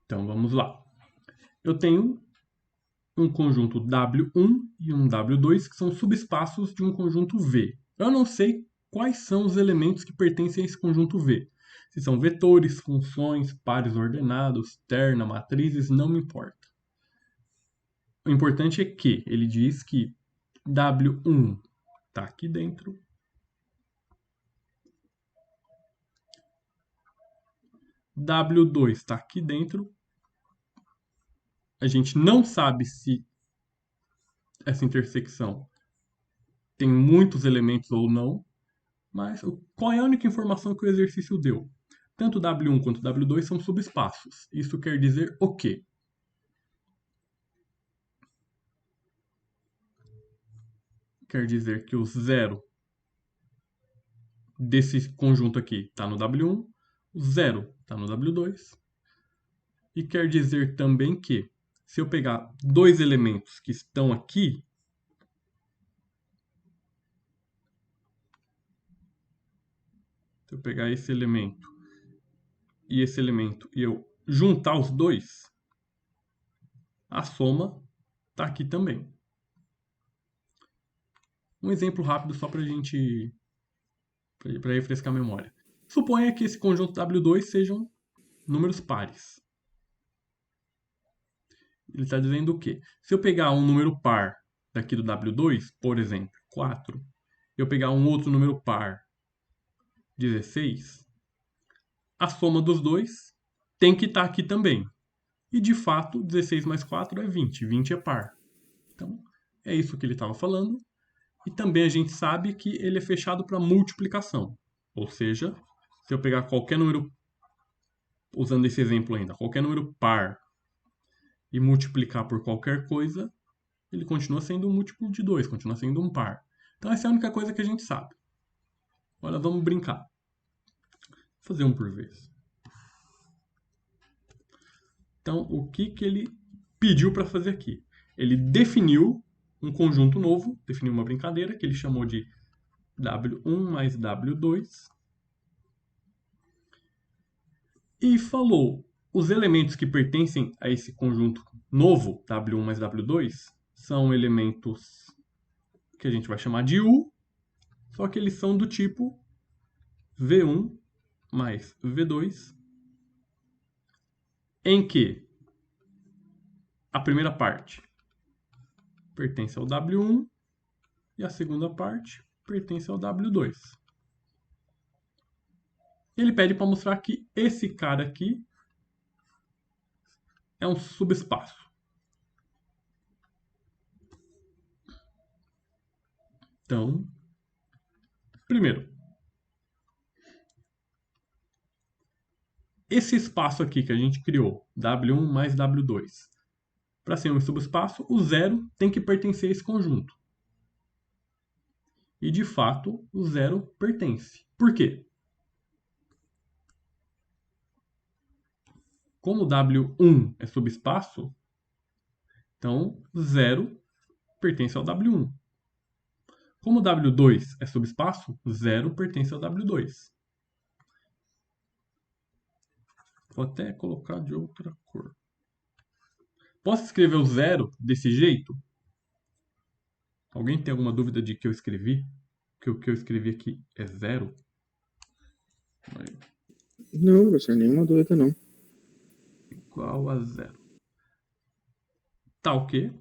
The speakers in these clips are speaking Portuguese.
Então vamos lá. Eu tenho um conjunto W1 e um W2 que são subespaços de um conjunto V. Eu não sei quais são os elementos que pertencem a esse conjunto V. Se são vetores, funções, pares ordenados, terna, matrizes, não me importa. O importante é que ele diz que W1 está aqui dentro, W2 está aqui dentro. A gente não sabe se essa intersecção tem muitos elementos ou não, mas qual é a única informação que o exercício deu? Tanto W1 quanto W2 são subespaços. Isso quer dizer o quê? Quer dizer que o zero desse conjunto aqui está no W1, o zero está no W2. E quer dizer também que, se eu pegar dois elementos que estão aqui, se eu pegar esse elemento e eu juntar os dois, a soma está aqui também. Um exemplo rápido só para refrescar a memória. Suponha que esse conjunto W2 sejam números pares. Ele está dizendo o quê? Se eu pegar um número par daqui do W2, por exemplo, 4, e eu pegar um outro número par, 16, a soma dos dois tem que estar aqui também. E de fato, 16 mais 4 é 20. 20 é par. Então, é isso que ele estava falando. E também a gente sabe que ele é fechado para multiplicação. Ou seja, se eu pegar qualquer número, usando esse exemplo ainda, qualquer número par e multiplicar por qualquer coisa, ele continua sendo um múltiplo de 2, continua sendo um par. Então essa é a única coisa que a gente sabe. Agora vamos brincar. Vou fazer um por vez. Então o que ele pediu para fazer aqui? Ele definiu um conjunto novo, definiu uma brincadeira que ele chamou de W1 mais W2 e falou os elementos que pertencem a esse conjunto novo, W1 mais W2, são elementos que a gente vai chamar de U, só que eles são do tipo V1 mais V2, em que a primeira parte pertence ao W1 e a segunda parte pertence ao W2. Ele pede para mostrar que esse cara aqui é um subespaço. Então, primeiro, esse espaço aqui que a gente criou, W1 mais W2, para ser um subespaço, o zero tem que pertencer a esse conjunto. E de fato, o zero pertence. Por quê? Como W1 é subespaço, então zero pertence ao W1. Como W2 é subespaço, zero pertence ao W2. Vou até colocar de outra cor. Posso escrever o zero desse jeito? Alguém tem alguma dúvida de que eu escrevi? Que o que eu escrevi aqui é zero? Não, professor, nenhuma dúvida não. Igual a zero. Tá o quê?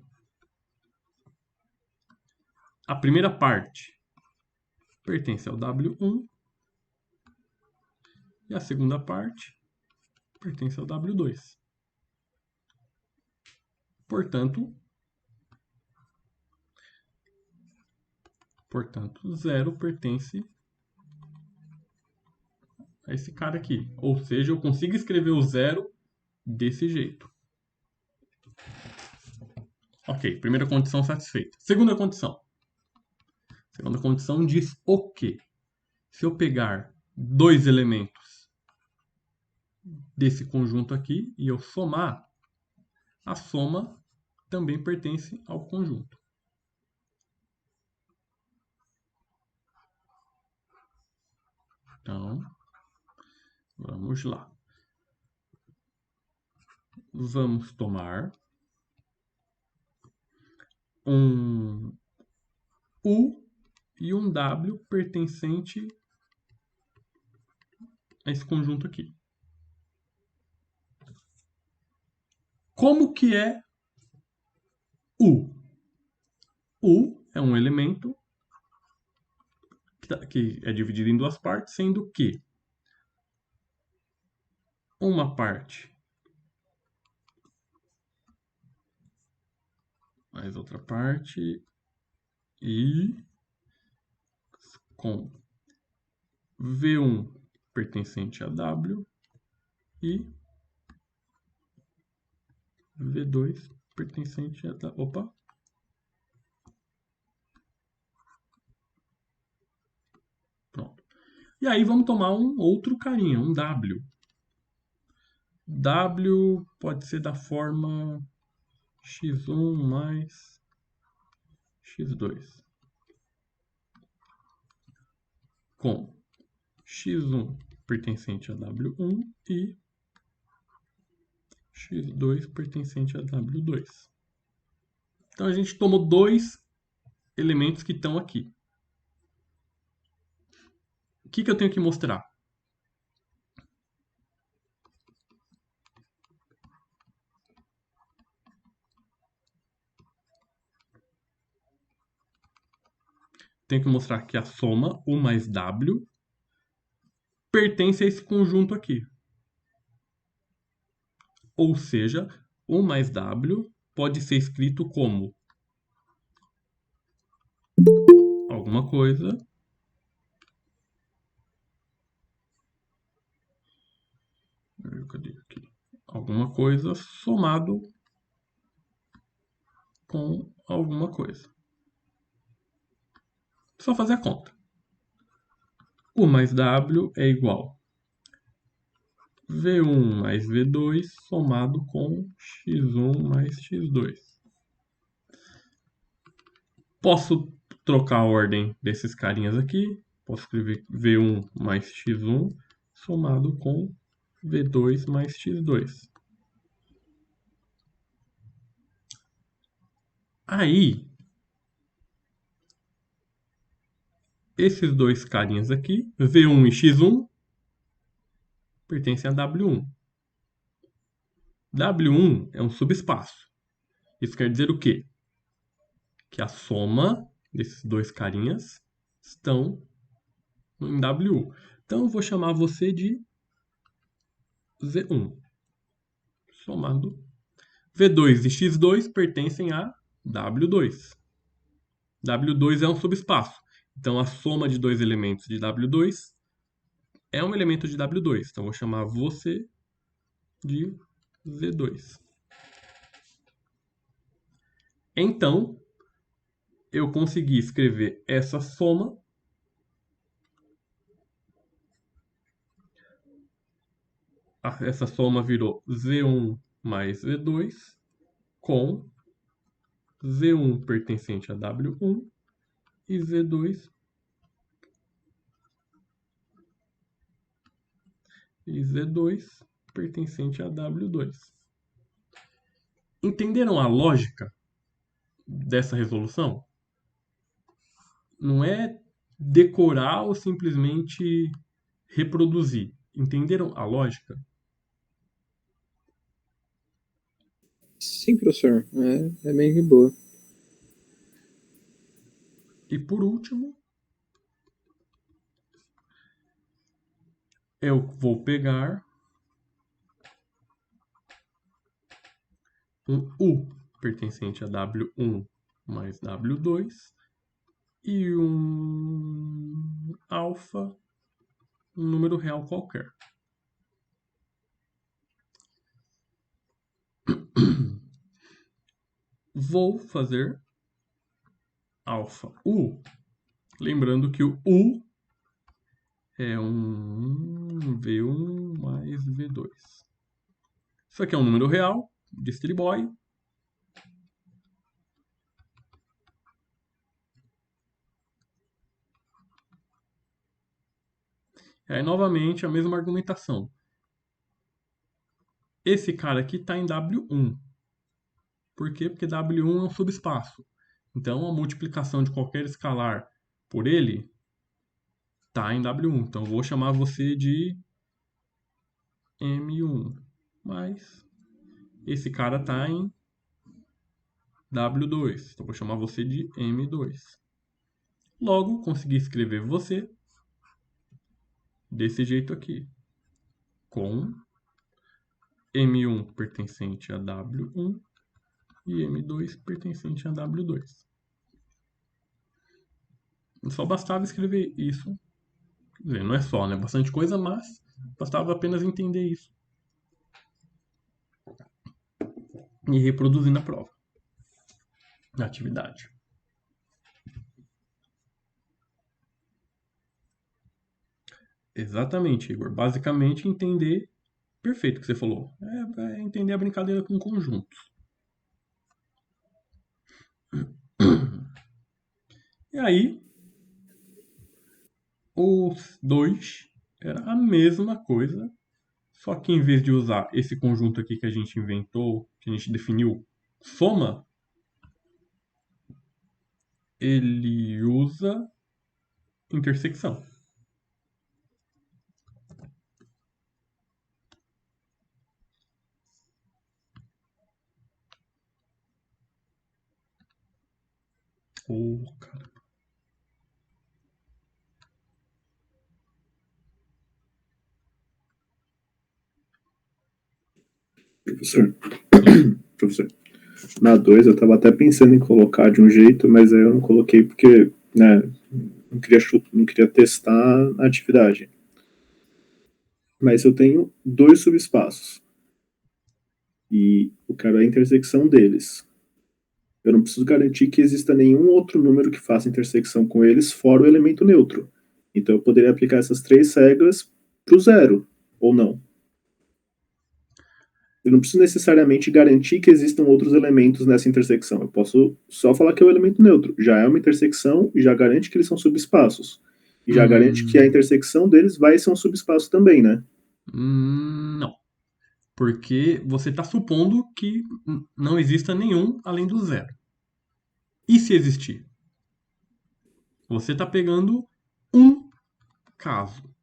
A primeira parte pertence ao W1 e a segunda parte pertence ao W2. Portanto, zero pertence a esse cara aqui. Ou seja, eu consigo escrever o zero desse jeito. Ok, primeira condição satisfeita. Segunda condição. Segunda condição diz o quê? Se eu pegar dois elementos desse conjunto aqui e eu somar, a soma também pertence ao conjunto. Então, vamos lá. vamos tomar um U e um W pertencente a esse conjunto aqui. Como que é U? U é um elemento que é dividido em duas partes, sendo que uma parte mais outra parte e com V1 pertencente a W e V2 pertencente a W. Opa! Pronto. E aí vamos tomar um outro carinha, um W. W pode ser da forma x1 mais x2. Com x1 pertencente a W1 e x2 pertencente a W2. Então a gente tomou dois elementos que estão aqui. O que eu tenho que mostrar? Tenho que mostrar que a soma U mais W pertence a esse conjunto aqui. Ou seja, U mais W pode ser escrito como alguma coisa alguma coisa somado com alguma coisa. Só fazer a conta. U mais W é igual V1 mais V2 somado com x1 mais x2. Posso trocar a ordem desses carinhas aqui. Posso escrever V1 mais x1 somado com V2 mais x2. Aí, esses dois carinhas aqui, V1 e x1, pertencem a W1. W1 é um subespaço. Isso quer dizer o quê? Que a soma desses dois carinhas estão em W1. Então, eu vou chamar você de Z1. Somado. V2 e x2 pertencem a W2. W2 é um subespaço. Então, a soma de dois elementos de W2 é um elemento de W2. Então, eu vou chamar você de Z2. Então, eu consegui escrever essa soma essa soma virou Z1 mais Z2 com Z1 pertencente a W1 e Z2 pertencente a W2. Entenderam a lógica dessa resolução? Não é decorar ou simplesmente reproduzir. Entenderam a lógica? Sim, professor. É bem de boa. E por último, eu vou pegar um U pertencente a W1 mais W2 e um alfa, um número real qualquer. Vou fazer alfa U, lembrando que o U é um V1 mais V2. Isso aqui é um número real, distribui. Aí, novamente, a mesma argumentação. esse cara aqui está em W1. Por quê? Porque W1 é um subespaço. Então, a multiplicação de qualquer escalar por ele está em W1. Então, eu vou chamar você de M1. Mas esse cara está em W2. Então, eu vou chamar você de M2. Logo, consegui escrever você desse jeito aqui. Com M1 pertencente a W1 e M2 pertencente a W2. Só bastava escrever isso. Quer dizer, não é só, né? Bastante coisa, mas bastava apenas entender isso. E reproduzir na prova. Na atividade. Exatamente, Igor. Basicamente, entender. Perfeito o que você falou. É entender a brincadeira com conjuntos. E aí, os dois era a mesma coisa, só que em vez de usar esse conjunto aqui que a gente inventou, que a gente definiu, soma, ele usa intersecção. Cara. Professor, professor, na 2 eu tava até pensando em colocar de um jeito, mas aí eu não coloquei porque, né, não queria testar a atividade. Mas eu tenho dois subespaços. E eu quero a intersecção deles. Eu não preciso garantir que exista nenhum outro número que faça intersecção com eles, fora o elemento neutro. Então eu poderia aplicar essas três regras para o zero, ou não. Eu não preciso necessariamente garantir que existam outros elementos nessa intersecção. Eu posso só falar que é o elemento neutro. Já é uma intersecção e já garante que eles são subespaços. E já garante que a intersecção deles vai ser um subespaço também, né? Não. Porque você está supondo que não exista nenhum além do zero. E se existir? Você está pegando um caso,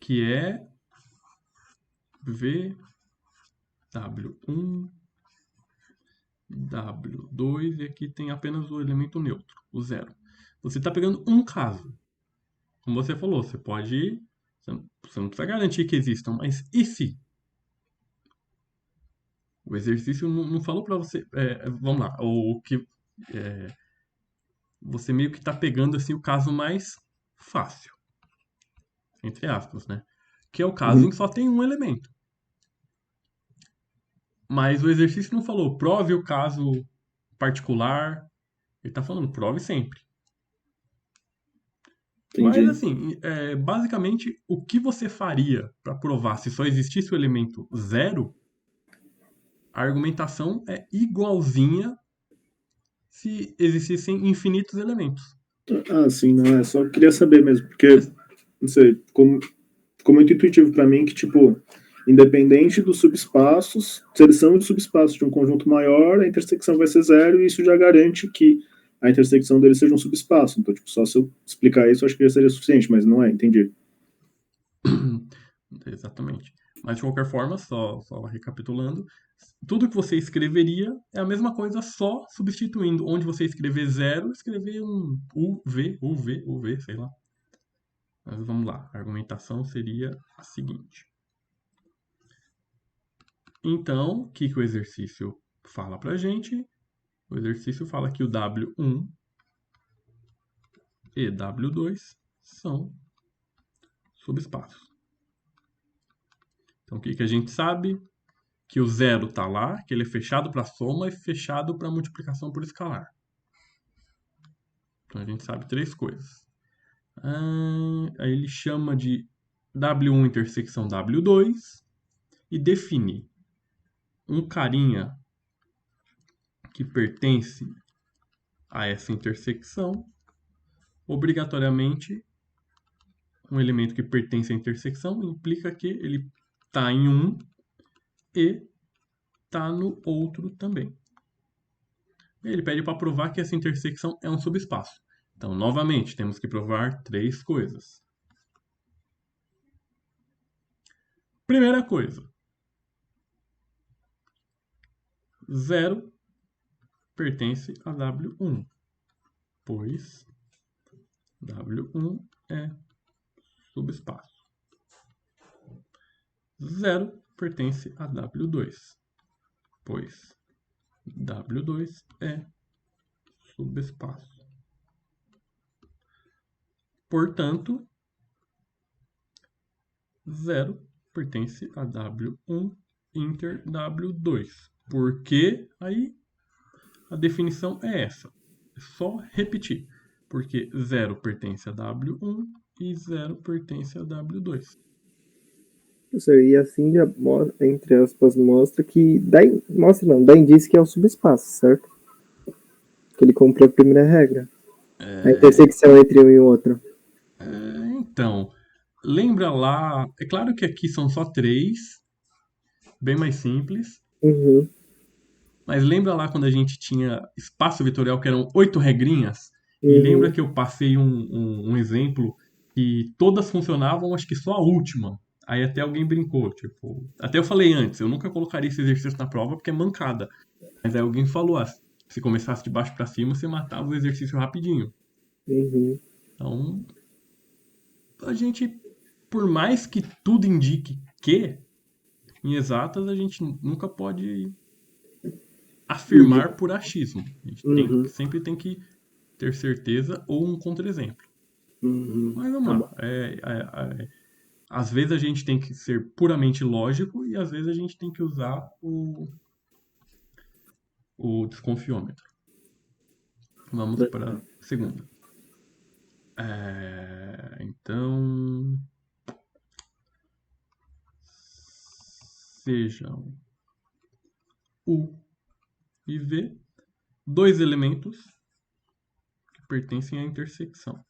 que é VW1, W2, e aqui tem apenas o elemento neutro, o zero. Você está pegando um caso. Como você falou, você pode. Você não precisa garantir que existam, mas e se? O exercício não falou para você. Vamos lá, o que. Você meio que está pegando assim o caso mais fácil, entre aspas, né? Que é o caso em que só tem um elemento. Mas o exercício não falou prove o caso particular. Ele está falando prove sempre. Entendi. Mas assim, basicamente, o que você faria para provar se só existisse o elemento zero? A argumentação é igualzinha se existissem infinitos elementos. Ah, sim, não é. Só queria saber mesmo, porque, não sei, ficou muito intuitivo para mim que, tipo, independente dos subespaços, se eles são os subespaços de um conjunto maior, a intersecção vai ser zero e isso já garante que a intersecção deles seja um subespaço. Então, tipo, só se eu explicar isso, acho que já seria suficiente, mas não é, entendi. Exatamente. Mas de qualquer forma, só recapitulando, tudo que você escreveria é a mesma coisa, só substituindo. Onde você escrever zero, escrever um UV, sei lá. Mas vamos lá, a argumentação seria a seguinte. Então, o que o exercício fala pra gente? O exercício fala que o W1 e W2 são subespaços. Então, o que a gente sabe? Que o zero está lá, que ele é fechado para soma e fechado para multiplicação por escalar. Então, a gente sabe três coisas. Aí ele chama de W1 intersecção W2 e define um carinha que pertence a essa intersecção, obrigatoriamente um elemento que pertence à intersecção implica que ele está em 1 e está no outro também. Ele pede para provar que essa intersecção é um subespaço. Então, novamente, temos que provar 3 coisas. Primeira coisa, 0 pertence a W1, pois W1 é subespaço. 0 pertence a W2, pois W2 é subespaço. Portanto, 0 pertence a W1 inter W2. Porque aí a definição é essa. É só repetir. Porque 0 pertence a W1 e 0 pertence a W2. Professor, e assim já, entre aspas, mostra que. Dá indício que é o subespaço, certo? Que ele cumpriu a primeira regra. A intersecção entre um e o outro. Então, lembra lá. É claro que aqui são só 3, bem mais simples. Uhum. Mas lembra lá quando a gente tinha espaço vetorial, que eram 8 regrinhas? E lembra que eu passei um exemplo que todas funcionavam, acho que só a última. Aí até alguém brincou, tipo... Até eu falei antes, eu nunca colocaria esse exercício na prova porque é mancada. Mas aí alguém falou, se começasse de baixo para cima, você matava o exercício rapidinho. Uhum. Então, a gente, por mais que tudo indique que, em exatas, a gente nunca pode afirmar por achismo. A gente sempre tem que ter certeza ou um contra-exemplo. Mas vamos lá. Às vezes a gente tem que ser puramente lógico e às vezes a gente tem que usar o desconfiômetro. Vamos para a segunda. Então, sejam U e V 2 elementos que pertencem à intersecção.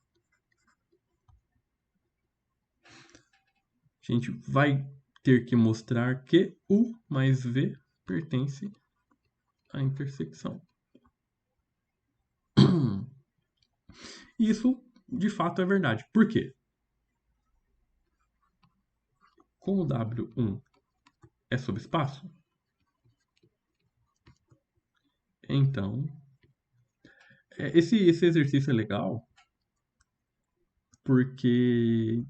A gente vai ter que mostrar que U mais V pertence à intersecção. Isso, de fato, é verdade. Por quê? Como W1 é subespaço, então, esse exercício é legal porque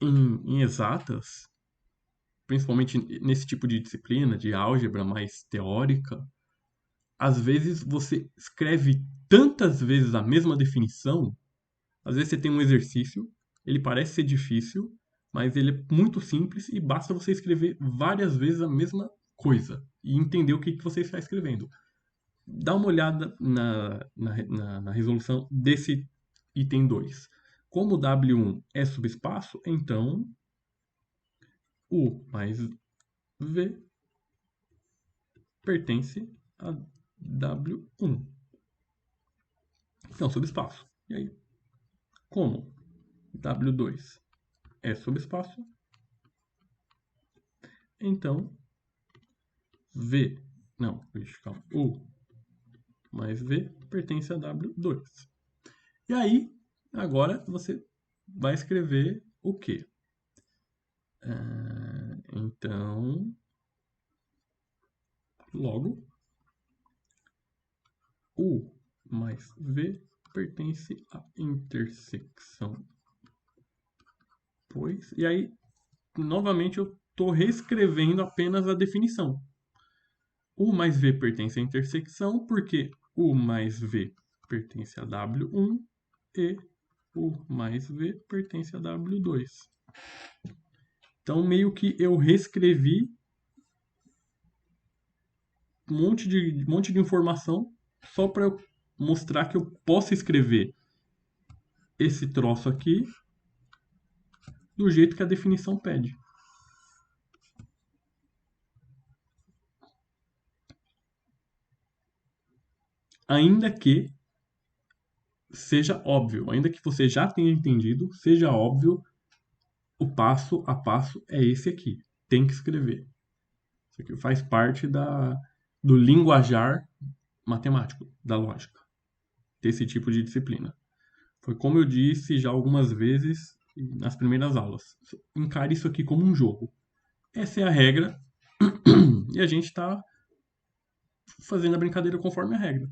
em exatas, principalmente nesse tipo de disciplina, de álgebra mais teórica, às vezes você escreve tantas vezes a mesma definição, às vezes você tem um exercício, ele parece ser difícil, mas ele é muito simples e basta você escrever várias vezes a mesma coisa e entender o que você está escrevendo. Dá uma olhada na resolução desse item 2. Como W1 é subespaço, então U mais V pertence a W1. Então, subespaço. E aí? Como W2 é subespaço, então U mais V pertence a W2. E aí, agora você vai escrever o quê? Então, logo, U mais V pertence à intersecção. E aí, novamente, eu estou reescrevendo apenas a definição. U mais V pertence à intersecção, porque U mais V pertence a W1 e U mais V pertence a W2. Então, meio que eu reescrevi um monte de informação só para eu mostrar que eu posso escrever esse troço aqui do jeito que a definição pede. Ainda que seja óbvio, ainda que você já tenha entendido, seja óbvio, o passo a passo é esse aqui. tem que escrever. Isso aqui faz parte do linguajar matemático, da lógica, desse tipo de disciplina. Foi como eu disse já algumas vezes nas primeiras aulas. Encare isso aqui como um jogo. Essa é a regra e a gente está fazendo a brincadeira conforme a regra.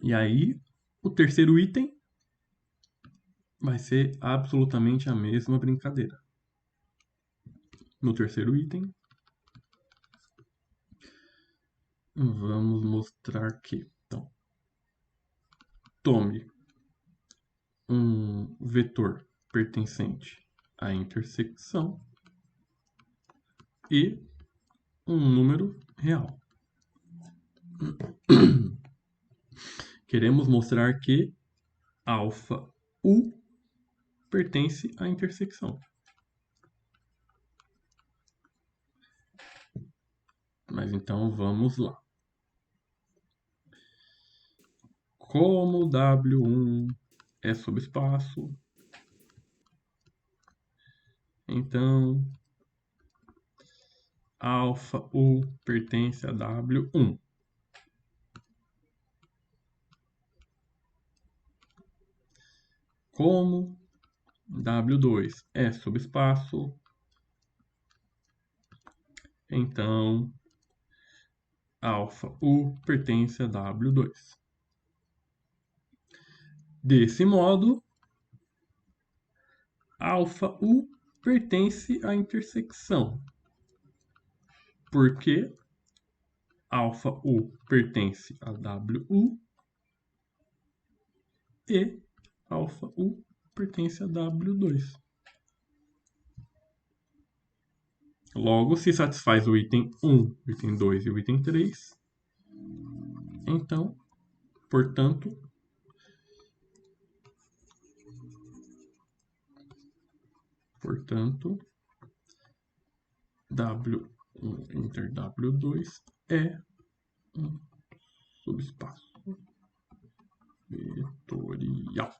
E aí, o terceiro item vai ser absolutamente a mesma brincadeira. No terceiro item, vamos mostrar que, então, tome um vetor pertencente à intersecção e um número real. Queremos mostrar que alfa U pertence à intersecção. Mas então vamos lá. Como W1 é subespaço, então alfa U pertence a W1. Como W2 é subespaço, então alfa U pertence a W2. Desse modo, alfa U pertence à intersecção, porque alfa U pertence a WU e alfa U pertence a W2. Logo, se satisfaz o item 1, o item 2 e o item 3, então, portanto, W1 inter W2 é um subespaço vetorial.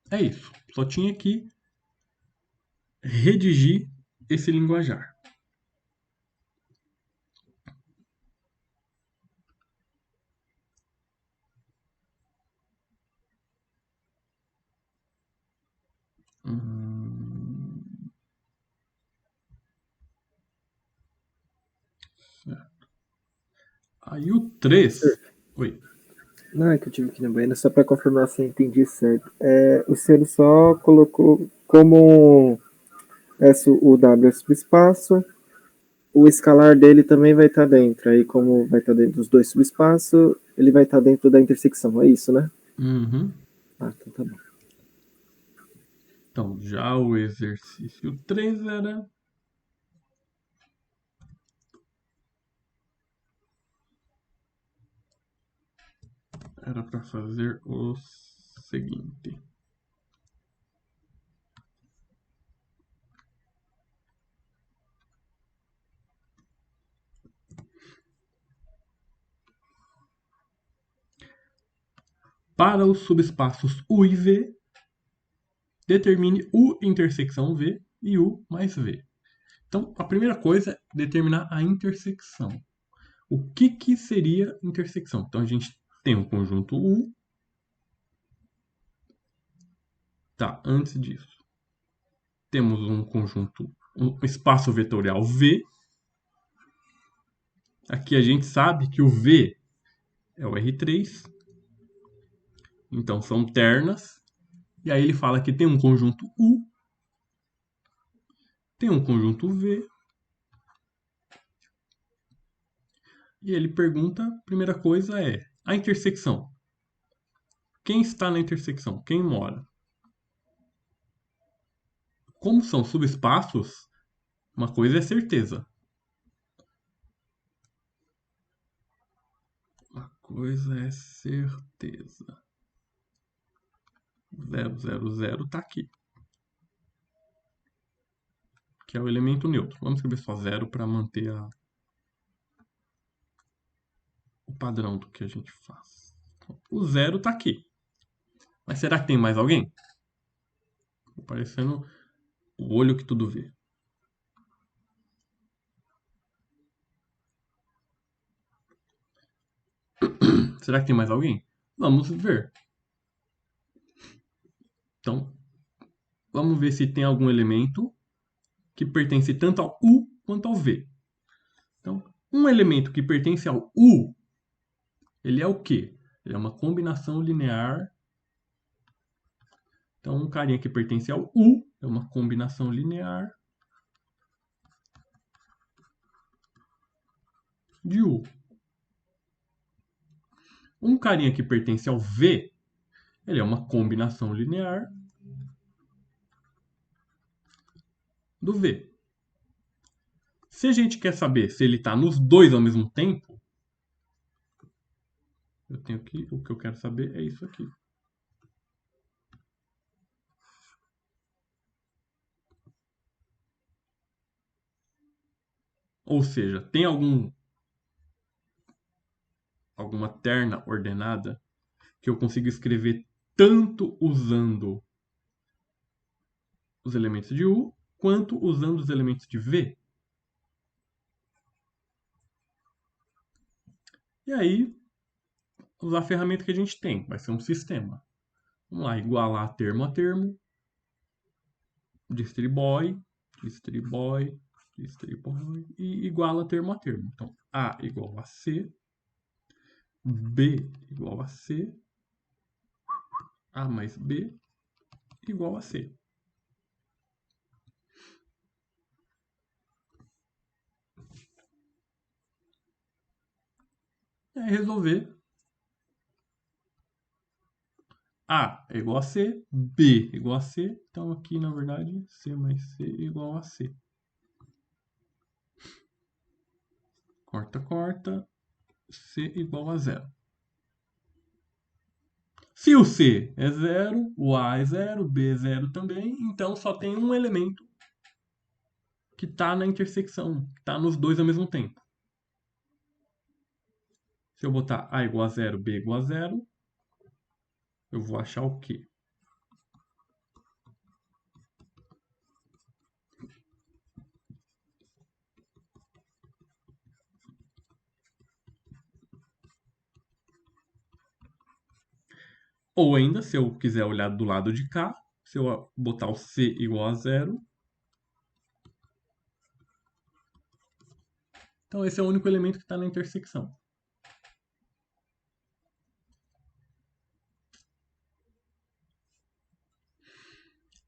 É isso. Só tinha que redigir esse linguajar. Certo. Aí o 3. Oi. Não, é que eu tive que ir no banheiro, só para confirmar se eu entendi certo. O senhor só colocou como o W é subespaço, o escalar dele também vai estar dentro. Aí, como vai estar dentro dos dois subespaços, ele vai estar dentro da intersecção. É isso, né? Uhum. Ah, então tá bom. Então, já o exercício 3 era para fazer o seguinte. Para os subespaços U e V, determine U intersecção V e U mais V. Então, a primeira coisa é determinar a intersecção. O que seria intersecção? Então, a gente tem um conjunto U. Tá, antes disso, temos um conjunto, um espaço vetorial V. Aqui a gente sabe que o V é o R3. Então, são ternas. E aí ele fala que tem um conjunto U, tem um conjunto V. E ele pergunta, a primeira coisa é, a intersecção. Quem está na intersecção? Quem mora? Como são subespaços, uma coisa é certeza. Uma coisa é certeza. 000 está aqui. Que é o elemento neutro. Vamos escrever só 0 para manter o padrão do que a gente faz. O 0 está aqui. Mas será que tem mais alguém? Parecendo o olho que tudo vê. Será que tem mais alguém? Vamos ver. Então, vamos ver se tem algum elemento que pertence tanto ao U quanto ao V. Então, um elemento que pertence ao U, ele é o quê? Ele é uma combinação linear. Então, um carinha que pertence ao U é uma combinação linear de U. Um carinha que pertence ao V, ele é uma combinação linear do V. Se a gente quer saber se ele está nos dois ao mesmo tempo, eu tenho aqui, o que eu quero saber é isso aqui. Ou seja, tem alguma terna ordenada que eu consigo escrever tanto usando os elementos de U quanto usando os elementos de V. E aí, usar a ferramenta que a gente tem, vai ser um sistema. Vamos lá, igualar termo a termo, distribui, e iguala termo a termo. Então, A igual a C, B igual a C, A mais B igual a C. E aí resolver. A é igual a C, B é igual a C. Então aqui, na verdade, C mais C é igual a C. Corta, corta. C igual a 0. Se o C é 0, o A é 0, o B é 0 também, então só tem um elemento que está na intersecção, que está nos dois ao mesmo tempo. Se eu botar A igual a 0, B igual a 0, eu vou achar o quê? Ou ainda, se eu quiser olhar do lado de cá, se eu botar o C igual a 0, então esse é o único elemento que está na intersecção.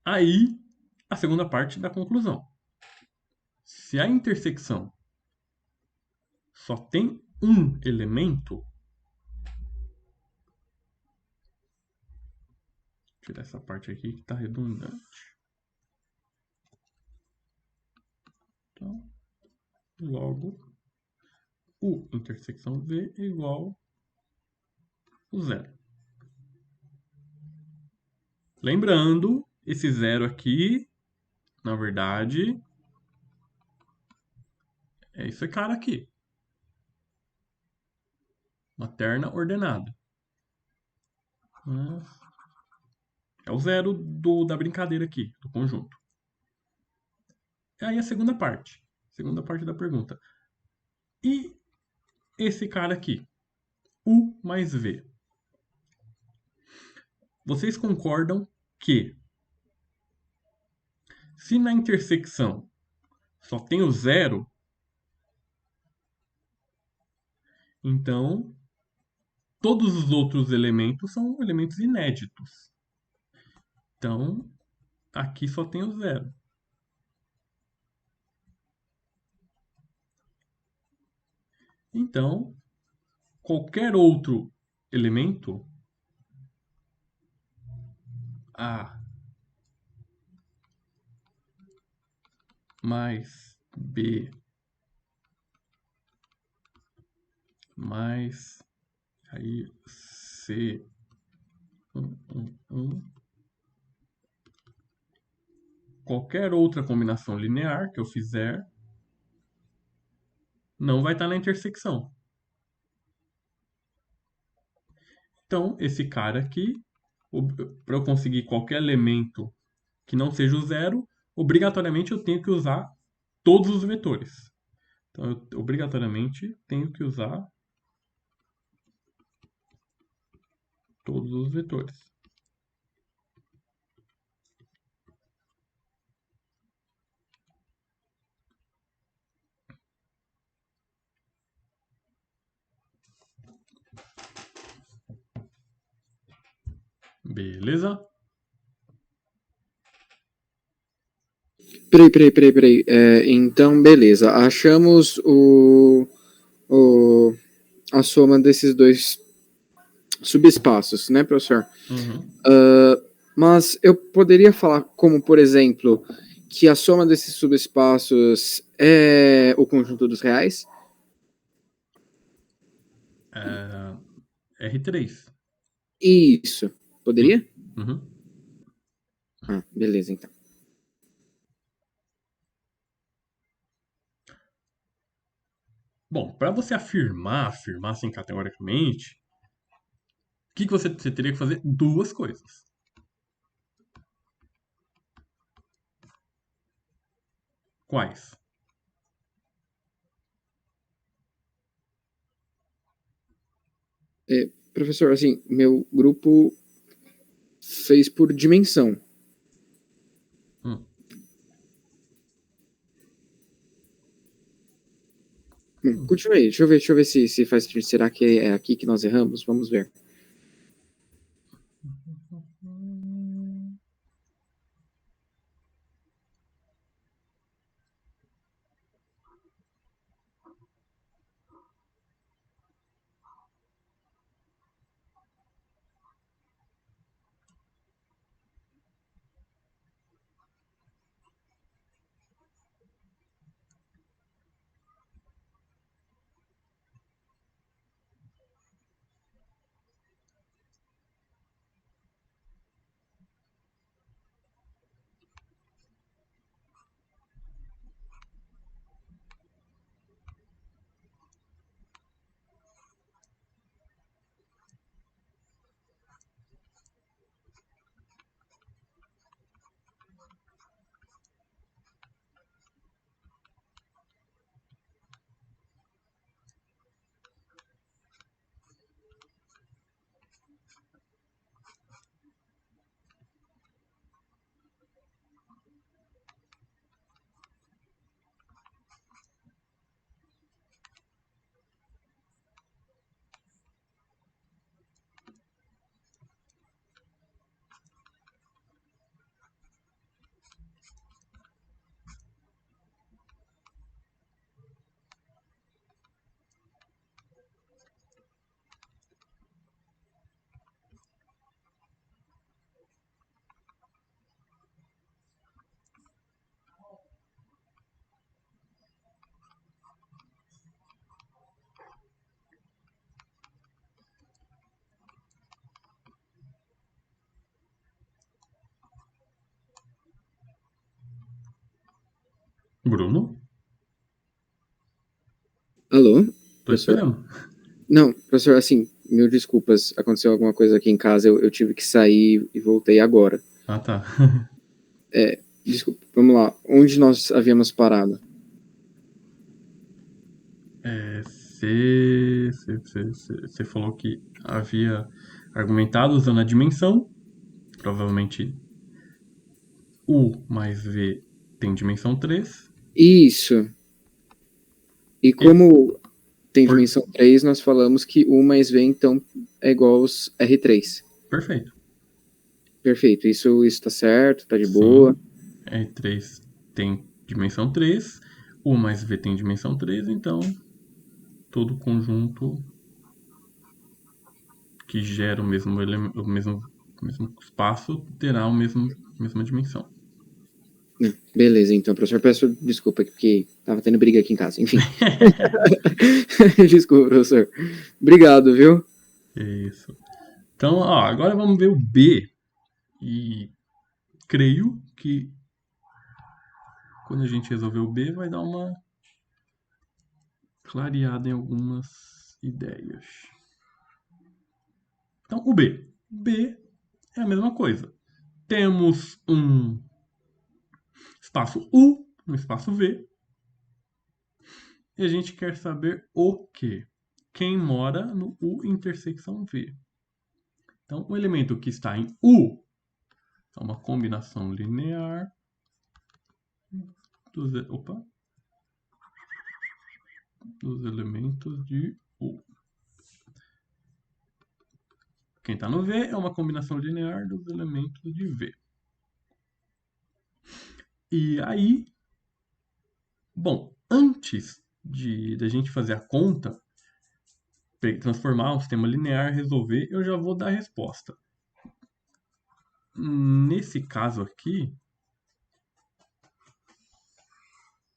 Aí, a segunda parte da conclusão. Se a intersecção só tem um elemento, vou tirar essa parte aqui que está redundante. Então, logo, U intersecção V é igual a 0. Lembrando, esse 0 aqui, na verdade, é esse cara aqui. Uma terna ordenada. É o 0 da brincadeira aqui, do conjunto. E aí a segunda parte da pergunta. E esse cara aqui, U mais V. Vocês concordam que se na intersecção só tem o 0, então todos os outros elementos são elementos inéditos. Então, aqui só tem o 0. Então, qualquer outro elemento, A mais B mais aí C 1, qualquer outra combinação linear que eu fizer não vai estar na intersecção. Então, esse cara aqui para eu conseguir qualquer elemento que não seja o zero, obrigatoriamente eu tenho que usar todos os vetores. Então, eu obrigatoriamente tenho que usar todos os vetores. Beleza? Peraí. Então, beleza. Achamos a soma desses dois subespaços, né, professor? Uhum. Mas eu poderia falar como, por exemplo, que a soma desses subespaços é o conjunto dos reais? R3. Isso. Poderia? Uhum. Ah, beleza, então. Bom, para você afirmar assim categoricamente, o que você teria que fazer? Duas coisas. Quais? Professor, assim, meu grupo fez por dimensão. Hum. Continue aí, deixa eu ver se faz sentido. Será que é aqui que nós erramos? Vamos ver. Bruno? Alô, Tô professor? esperando. Não, professor, assim, mil desculpas. Aconteceu alguma coisa aqui em casa, eu tive que sair e voltei agora. Ah, tá. Desculpa, vamos lá. Onde nós havíamos parado? Você falou que havia argumentado usando a dimensão. Provavelmente U mais V tem dimensão 3. Isso. E E como tem por... dimensão 3, nós falamos que U mais V, então, é igual aos R3. Perfeito. Perfeito. Isso tá certo, tá de boa. Sim. R3 tem dimensão 3. U mais V tem dimensão 3. Então, todo conjunto que gera o mesmo espaço terá a mesma dimensão. Beleza, então, professor, peço desculpa porque tava tendo briga aqui em casa. Enfim. Desculpa, professor. Obrigado, viu? Isso. Então, ó, agora vamos ver o B. E creio que quando a gente resolver o B, vai dar uma clareada em algumas ideias. Então, o B. B é a mesma coisa. Temos um espaço U, um espaço V, e a gente quer saber o quê? Quem mora no U intersecção V. Então, o elemento que está em U é uma combinação linear dos elementos de U. Quem está no V é uma combinação linear dos elementos de V. E aí, bom, antes da gente fazer a conta, transformar um sistema linear, resolver, eu já vou dar a resposta. Nesse caso aqui,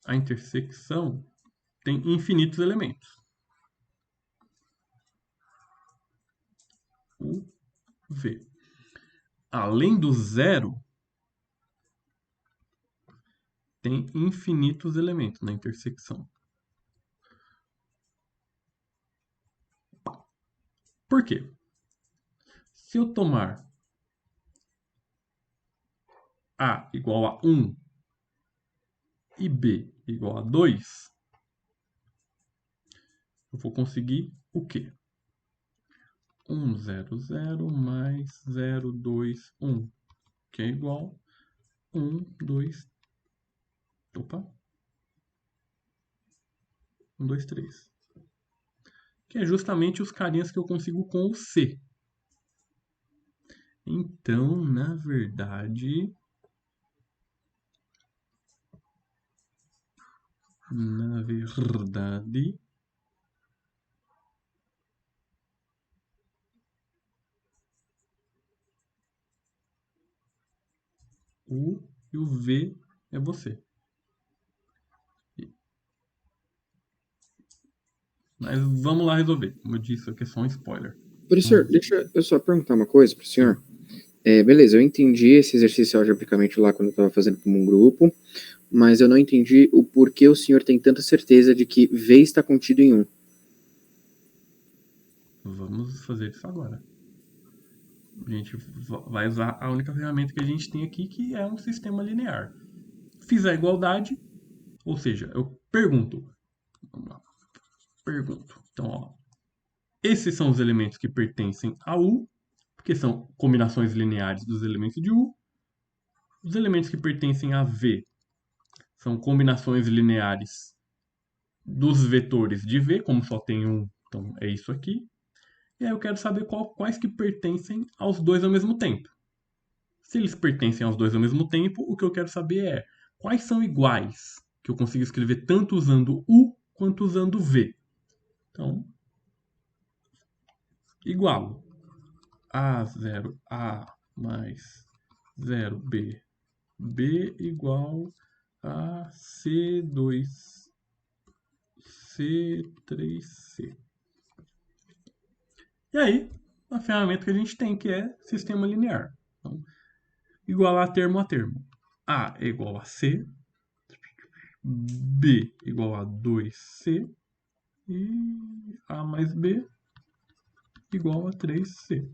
a intersecção tem infinitos elementos. U, V. Além do zero, tem infinitos elementos na intersecção. Por quê? Se eu tomar A igual a 1 e B igual a 2, eu vou conseguir o quê? 1, 0, 0 mais 0, 2, 1, que é igual 1, 2, 1, 2, 3. Que é justamente os carinhas que eu consigo com o C. Então, na verdade, U e o V é você. Mas vamos lá resolver. Como eu disse, isso aqui é só um spoiler. Professor, deixa eu só perguntar uma coisa para o senhor. Beleza, eu entendi esse exercício algebricamente lá quando eu estava fazendo como um grupo, mas eu não entendi o porquê o senhor tem tanta certeza de que V está contido em 1. Vamos fazer isso agora. A gente vai usar a única ferramenta que a gente tem aqui, que é um sistema linear. Fiz a igualdade, ou seja, eu pergunto. Vamos lá. Pergunto. Então, ó, esses são os elementos que pertencem a U, porque são combinações lineares dos elementos de U. Os elementos que pertencem a V são combinações lineares dos vetores de V, como só tem um, então é isso aqui. E aí eu quero saber quais que pertencem aos dois ao mesmo tempo. Se eles pertencem aos dois ao mesmo tempo, o que eu quero saber é quais são iguais, que eu consigo escrever tanto usando U quanto usando V. Então, igual A0A mais 0B. B igual a C2, C3C. E aí, a ferramenta que a gente tem, que é sistema linear. Então, igualar termo a termo. A é igual a C, B igual a 2C e A mais B igual a 3C.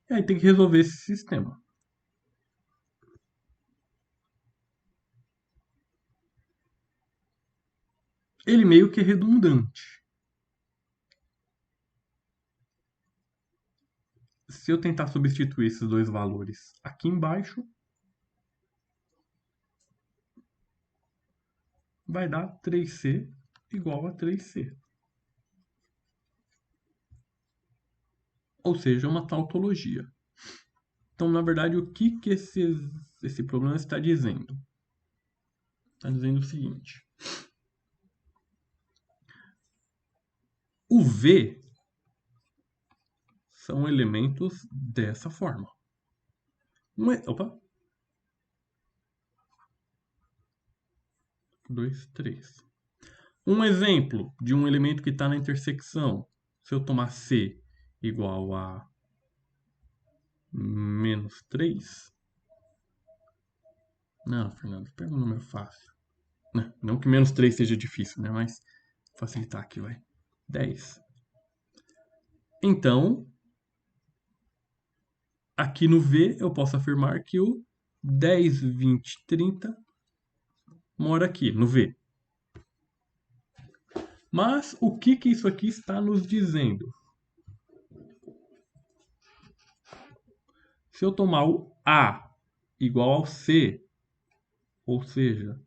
E aí tem que resolver esse sistema. Ele meio que é redundante. Se eu tentar substituir esses dois valores aqui embaixo, vai dar 3C igual a 3C. Ou seja, uma tautologia. Então, na verdade, o que esse problema está dizendo? Está dizendo o seguinte. O V são elementos dessa forma. Opa. 2, 3. Um exemplo de um elemento que está na intersecção. Se eu tomar C igual a menos 3. Não, Fernando, pega um número fácil. Não que menos 3 seja difícil, né? Mas facilitar aqui, vai. 10. Então, aqui no V, eu posso afirmar que o 10, 20, 30 mora aqui, no V. Mas o que isso aqui está nos dizendo? Se eu tomar o A igual ao C, ou seja,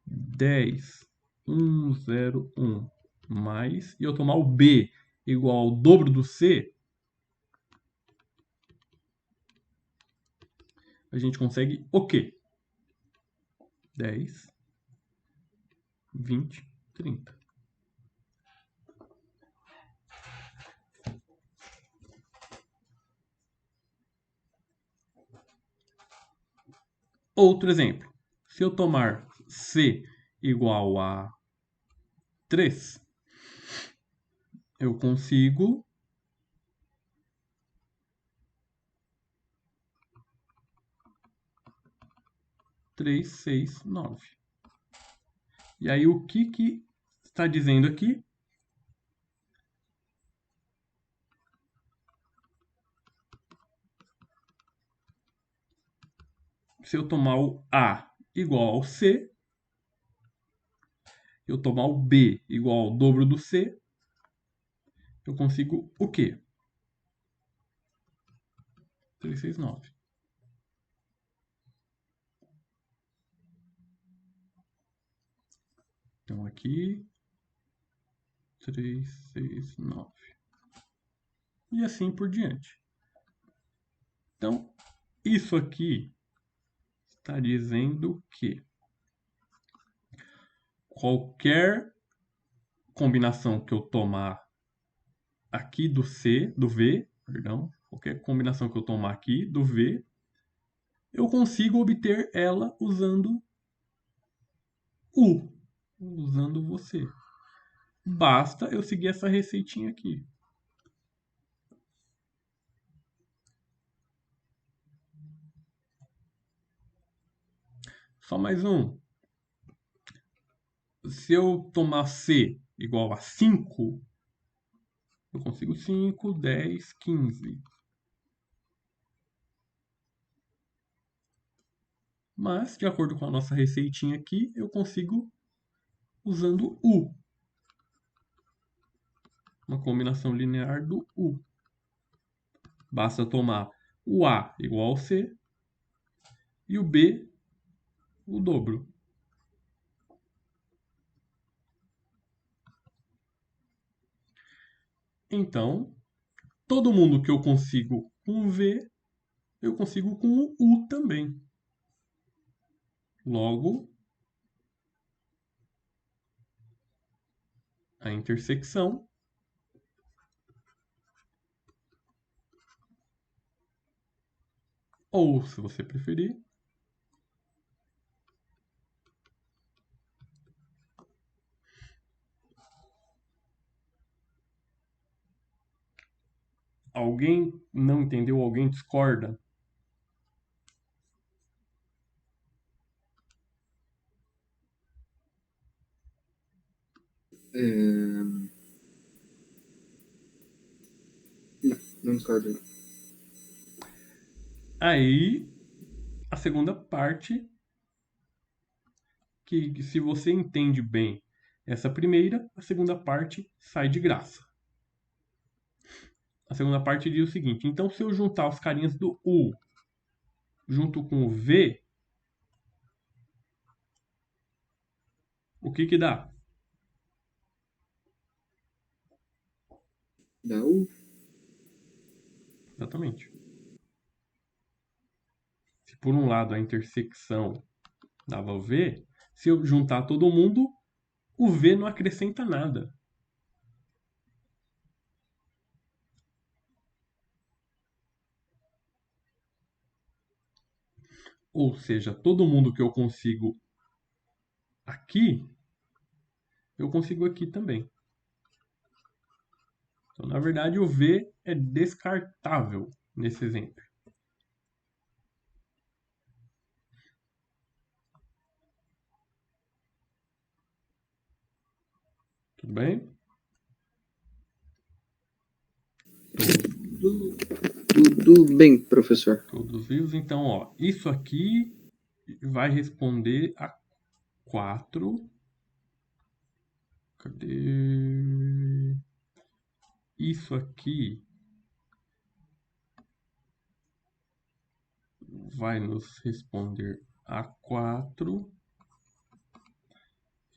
10, 1, 0, 1, mais, e eu tomar o B igual ao dobro do C, a gente consegue o quê? 10, 20, 30. Outro exemplo. Se eu tomar C igual a 3, eu consigo 3, 6, 9. E aí o que está dizendo aqui? Se eu tomar o A igual ao C, eu tomar o B igual ao dobro do C, eu consigo o quê? 3, 6, 9. Então aqui, 3, 6, 9. E assim por diante. Então, isso aqui está dizendo que qualquer combinação que eu tomar aqui do C, do V, perdão, qualquer combinação que eu tomar aqui do V, eu consigo obter ela usando U, usando você. Basta eu seguir essa receitinha aqui. Só mais um. Se eu tomar C igual a 5, eu consigo 5, 10, 15. Mas, de acordo com a nossa receitinha aqui, eu consigo usando U. Uma combinação linear do U. Basta tomar o A igual ao C e o B o dobro. Então, todo mundo que eu consigo com o V, eu consigo com o U também. Logo, a intersecção ou, se você preferir, alguém não entendeu, alguém discorda? Não discordo. Aí, a segunda parte, que se você entende bem essa primeira, a segunda parte sai de graça. A segunda parte diz o seguinte: então, se eu juntar os carinhas do U junto com o V, o que dá? Dá U. Exatamente. Se por um lado a intersecção dava o V, se eu juntar todo mundo, o V não acrescenta nada. Ou seja, todo mundo que eu consigo aqui, eu consigo aqui também. Então, na verdade, o V é descartável nesse exemplo. Tudo bem? Tudo bem, professor. Todos vivos. Então, ó, isso aqui vai responder a 4. Cadê? Isso aqui vai nos responder a 4.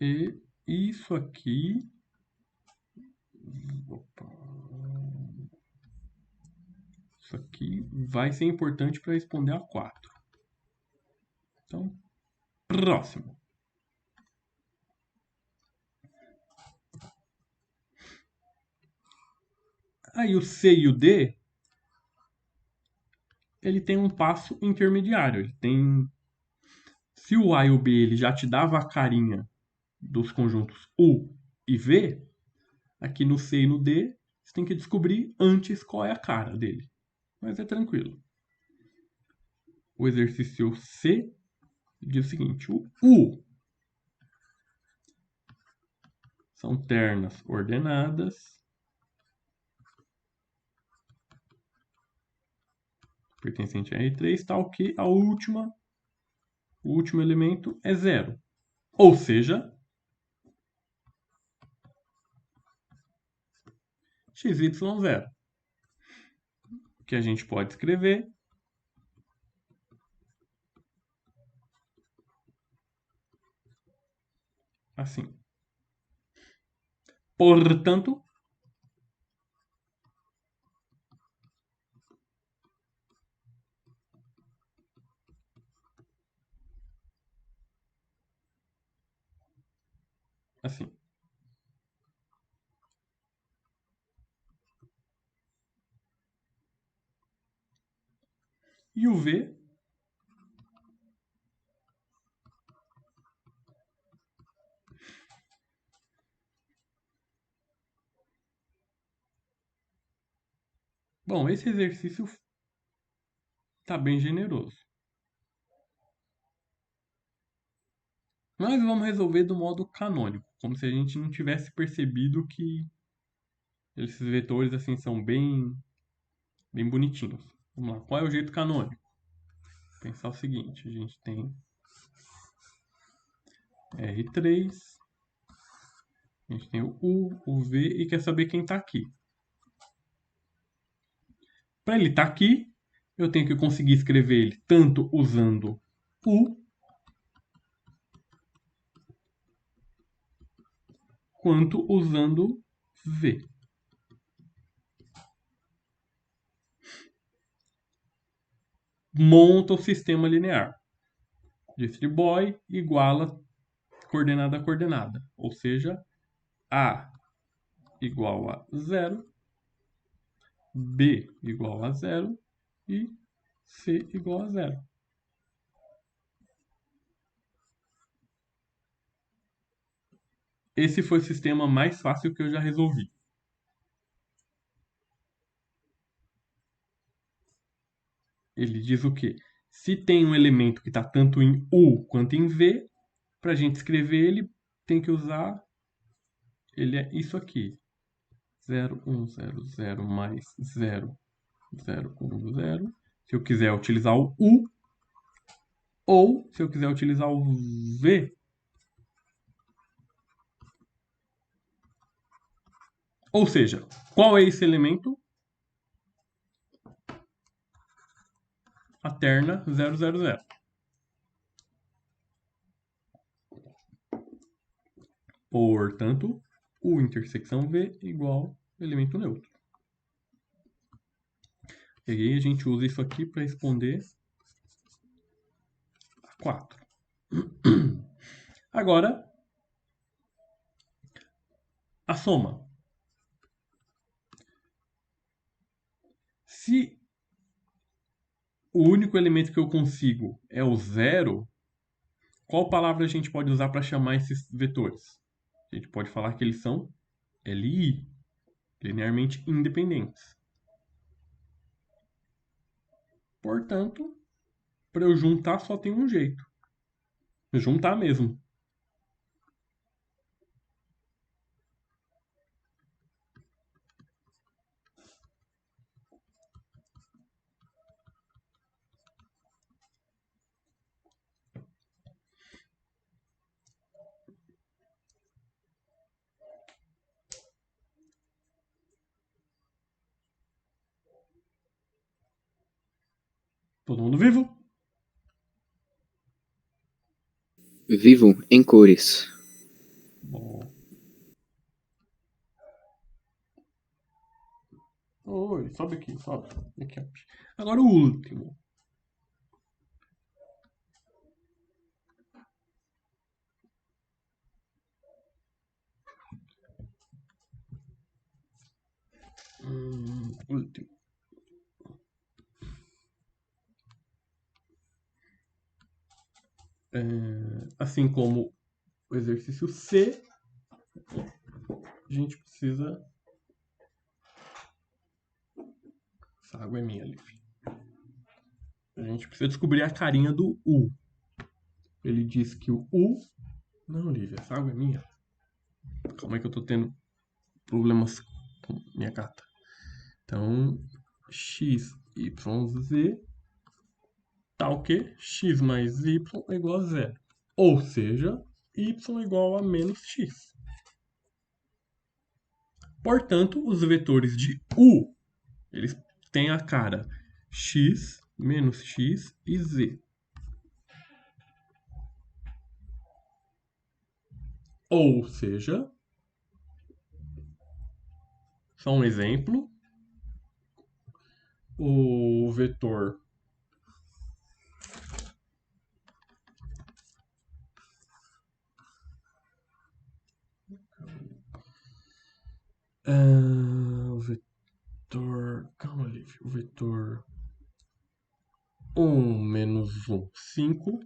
E isso aqui. Opa. Isso aqui vai ser importante para responder a 4. Então, próximo. Aí o C e o D, ele tem um passo intermediário. Ele tem, se o A e o B ele já te dava a carinha dos conjuntos U e V, aqui no C e no D, você tem que descobrir antes qual é a cara dele. Mas é tranquilo. O exercício C diz o seguinte: o U são ternas ordenadas pertencente a R3, tal que o último elemento é 0. Ou seja, XY0. Que a gente pode escrever assim. Portanto, assim. E o V bom, esse exercício está bem generoso. Nós vamos resolver do modo canônico, como se a gente não tivesse percebido que esses vetores assim são bem bonitinhos. Vamos lá, qual é o jeito canônico? Pensar o seguinte, a gente tem R3, a gente tem o U, o V e quer saber quem está aqui. Para ele estar aqui, eu tenho que conseguir escrever ele tanto usando U quanto usando V. Monta o sistema linear. Distribui iguala coordenada a coordenada. Ou seja, A igual a 0, B igual a 0 e C igual a 0. Esse foi o sistema mais fácil que eu já resolvi. Ele diz o quê? Se tem um elemento que está tanto em U quanto em V, para a gente escrever ele, tem que usar... Ele é isso aqui. 0, 1, 0, 0 mais 0, 0, 1, 0. Se eu quiser utilizar o U, ou se eu quiser utilizar o V. Ou seja, qual é esse elemento? A terna 000. Portanto, U intersecção V igual elemento neutro. E aí a gente usa isso aqui para responder a 4. Agora, a soma. Se o único elemento que eu consigo é o 0, qual palavra a gente pode usar para chamar esses vetores? A gente pode falar que eles são LI, linearmente independentes. Portanto, para eu juntar só tem um jeito. Juntar mesmo. Todo mundo vivo? Vivo em cores. Bom. Oi, sobe aqui, sobe. Aqui, ó. Agora o último. Último. Assim como o exercício C, a gente precisa... Essa água é minha, Liv. A gente precisa descobrir a carinha do U. Ele diz que o U... Não, Liv, essa água é minha. Calma aí que eu tô tendo problemas com minha gata. Então, x, y, z tá o quê? X mais y é igual a zero. Ou seja, y é igual a menos x. Portanto, os vetores de U, eles têm a cara x, menos x e z. Ou seja, só um exemplo, o vetor calma, Liv, o vetor 1 menos 1, 5,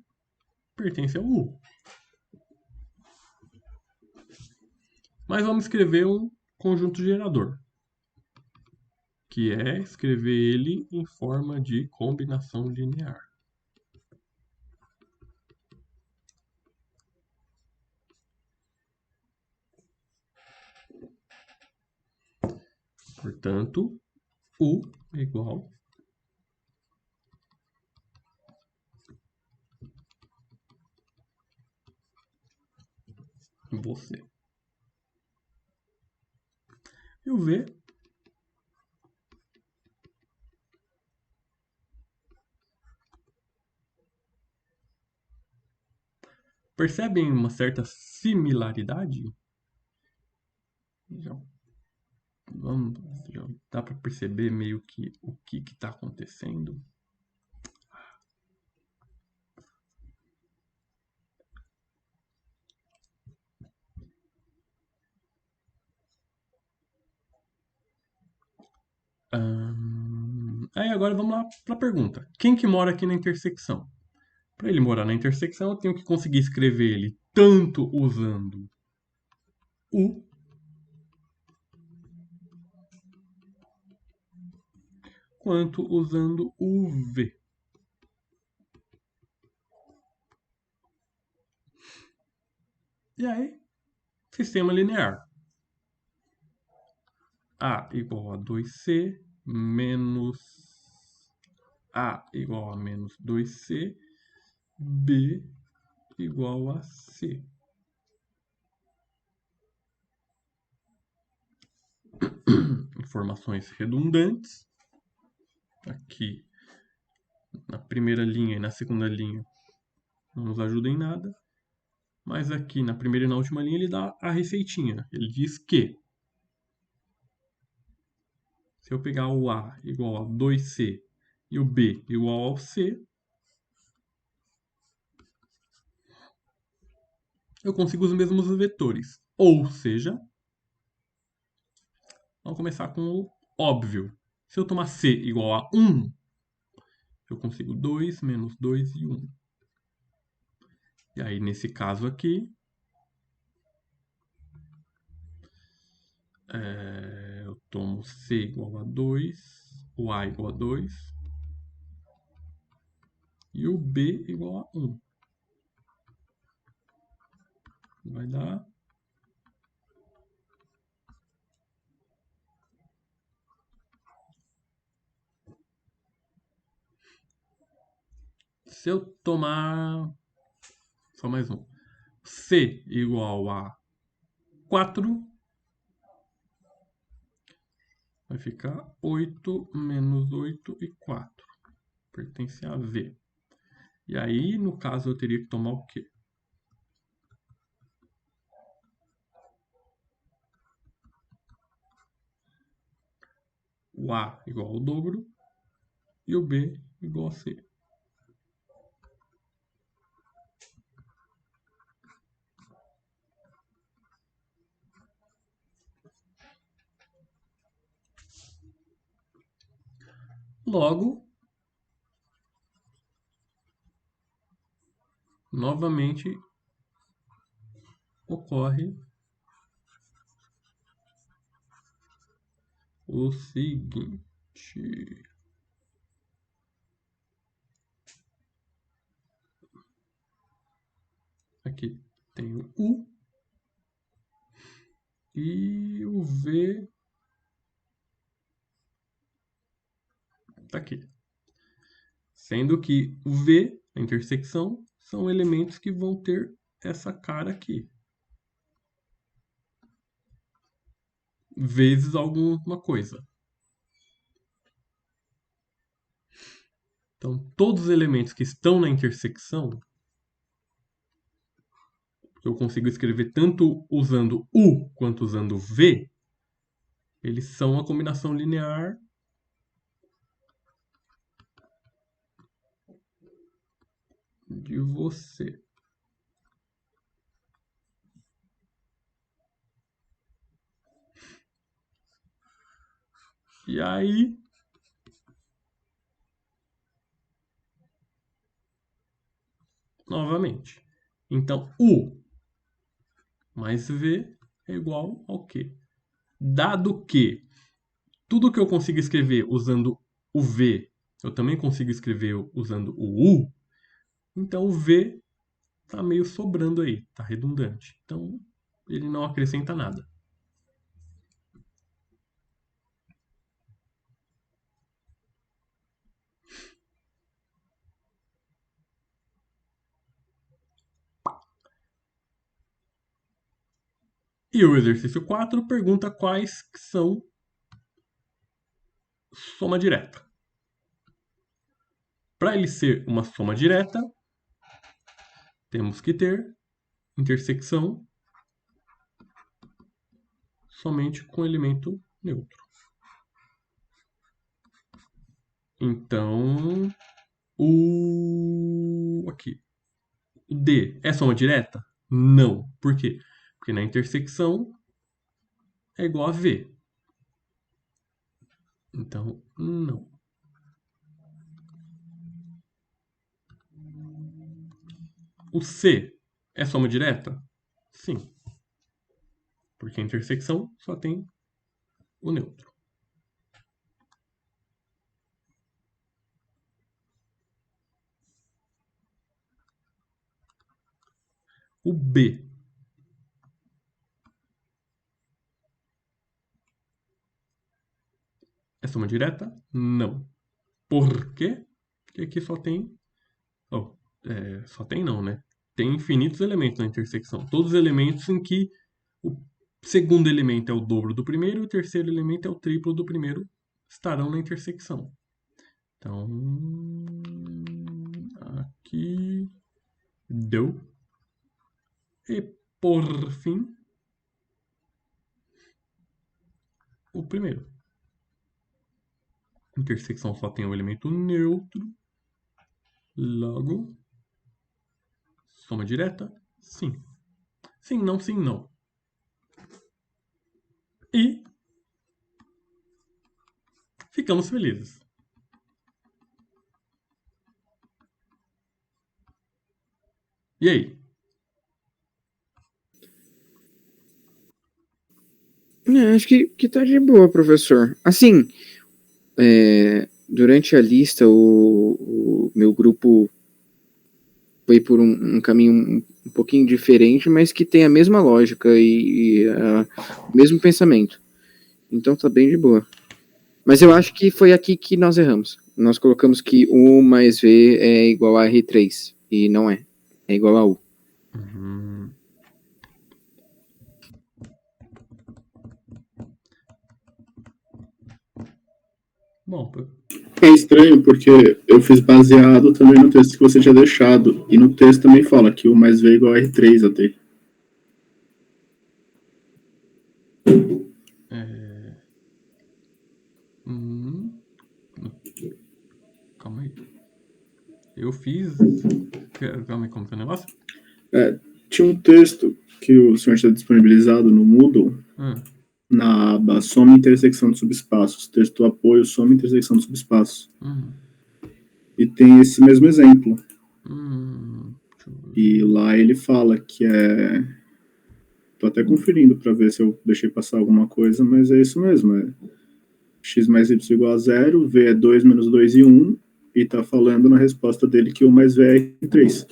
pertence ao U. Mas vamos escrever um conjunto gerador, que é escrever ele em forma de combinação linear. Portanto, U é igual a você. E o V percebem uma certa similaridade? Já, já dá para perceber meio que o que está acontecendo? Aí agora vamos lá para a pergunta. Quem que mora aqui na intersecção? Para ele morar na intersecção, eu tenho que conseguir escrever ele tanto usando U quanto usando o V. E aí, sistema linear. A igual a 2C menos A igual a menos 2C, B igual a C. Informações redundantes. Aqui na primeira linha e na segunda linha não nos ajuda em nada. Mas aqui na primeira e na última linha ele dá a receitinha. Ele diz que se eu pegar o A igual a 2C e o B igual ao C, eu consigo os mesmos vetores. Ou seja, vamos começar com o óbvio. Se eu tomar C igual a 1, eu consigo 2 menos 2 e 1. E aí, nesse caso aqui, eu tomo C igual a 2, o A igual a 2 e o B igual a 1. Vai dar... Se eu tomar... Só mais um. C igual a 4, vai ficar 8 menos 8 e 4. pertence a V. E aí, no caso, eu teria que tomar o quê? O A igual ao dobro e o B igual a C. Logo, novamente ocorre o seguinte. Aqui tem o U e o V tá aqui. Sendo que o V, a intersecção, são elementos que vão ter essa cara aqui. Vezes alguma coisa. Então, todos os elementos que estão na intersecção, eu consigo escrever tanto usando U quanto usando V, eles são a combinação linear de você. E aí, novamente. Então, U mais V é igual ao quê? Dado que tudo que eu consigo escrever usando o V, eu também consigo escrever usando o U, então o V está meio sobrando aí, está redundante. Então, ele não acrescenta nada. E o exercício 4 pergunta quais são soma direta. Para ele ser uma soma direta, temos que ter intersecção somente com elemento neutro. Então, aqui, o D é soma direta? Não. Por quê? Porque na intersecção é igual a V. Então, não. O C é soma direta? Sim. Porque a intersecção só tem o neutro. O B é soma direta? Não. Por quê? Porque aqui só tem... só tem não, né? Tem infinitos elementos na intersecção. Todos os elementos em que o segundo elemento é o dobro do primeiro e o terceiro elemento é o triplo do primeiro estarão na intersecção. Então, aqui deu. E por fim, o primeiro. Intersecção só tem um elemento neutro. Logo, soma direta? Sim. Sim, não, sim, não. E ficamos felizes. E aí? Acho que tá de boa, professor. Assim, durante a lista, o meu grupo foi por um caminho um pouquinho diferente, mas que tem a mesma lógica e o mesmo pensamento. Então tá bem de boa. Mas eu acho que foi aqui que nós erramos. Nós colocamos que U mais V é igual a R3. E não é. É igual a U. Bom, É estranho porque eu fiz baseado também no texto que você tinha deixado. E no texto também fala que o mais V é igual a R3 até. Hum, calma aí. Eu fiz. Calma aí, como que é o negócio? Tinha um texto que o senhor tinha disponibilizado no Moodle, na aba soma e intersecção de subespaços. Texto apoio, soma e intersecção de subespaços. E tem esse mesmo exemplo. E lá ele fala que é. Tô até conferindo para ver se eu deixei passar alguma coisa, mas é isso mesmo. É x mais y igual a 0, v é 2 menos 2 e 1, e tá falando na resposta dele que 1 mais v é 3.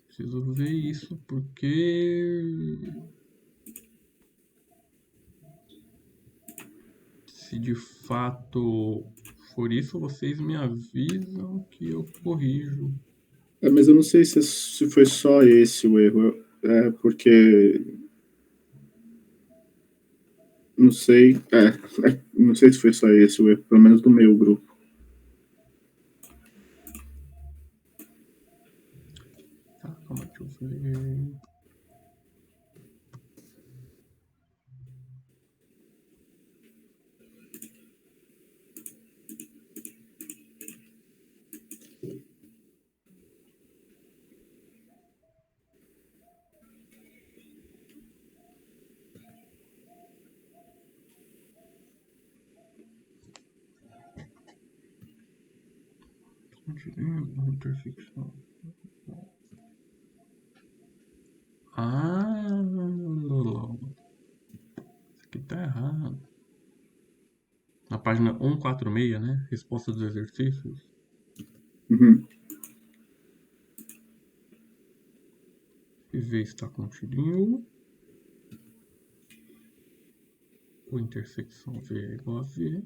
Preciso ver isso porque. Se de fato for isso, vocês me avisam que eu corrijo. Mas eu não sei se foi só esse o erro. Porque. Não sei. Não sei se foi só esse o erro, pelo menos do meu grupo. Tá, calma, deixa eu ver. Intersecção. Isso aqui tá errado. Na página 146, né? Resposta dos exercícios. Uhum. E V está com tirinho. O intersecção V é igual a V.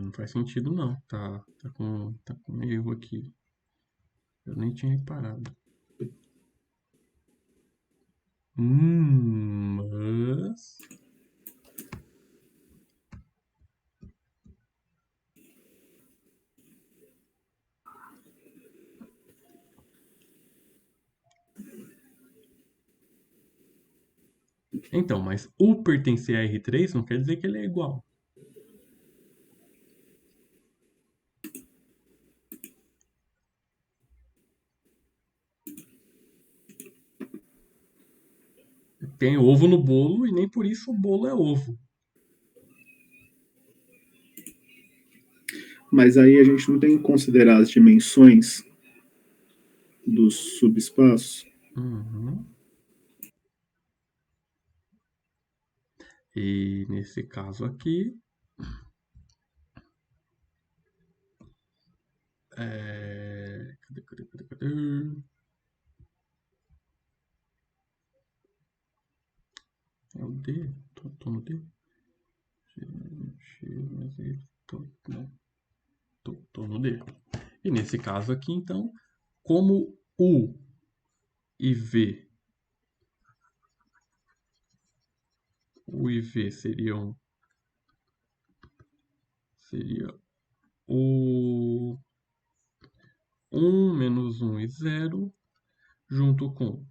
Não faz sentido não. Tá com erro aqui. Eu nem tinha reparado. Mas... Então, mas o pertencer a R3 não quer dizer que ele é igual. Tem ovo no bolo e nem por isso o bolo é ovo. Mas aí a gente não tem que considerar as dimensões dos subespaços. E nesse caso aqui, cadê? É o D? Tô no D? Tô no D. E nesse caso aqui, então, como U e V seria o 1 menos 1 e 0, junto com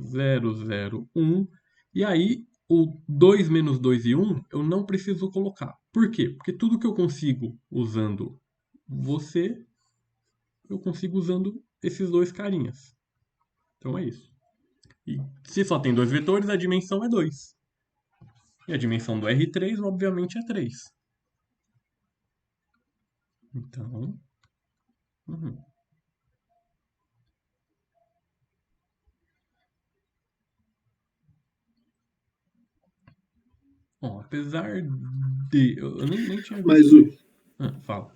0, 0, 1. E aí, o 2 menos 2 e 1 eu não preciso colocar. Por quê? Porque tudo que eu consigo usando você, eu consigo usando esses dois carinhas. Então é isso. E se só tem dois vetores, a dimensão é 2. E a dimensão do R3, obviamente, é 3. Então... Bom, apesar de... Eu nem tinha Mas visto isso. Fala.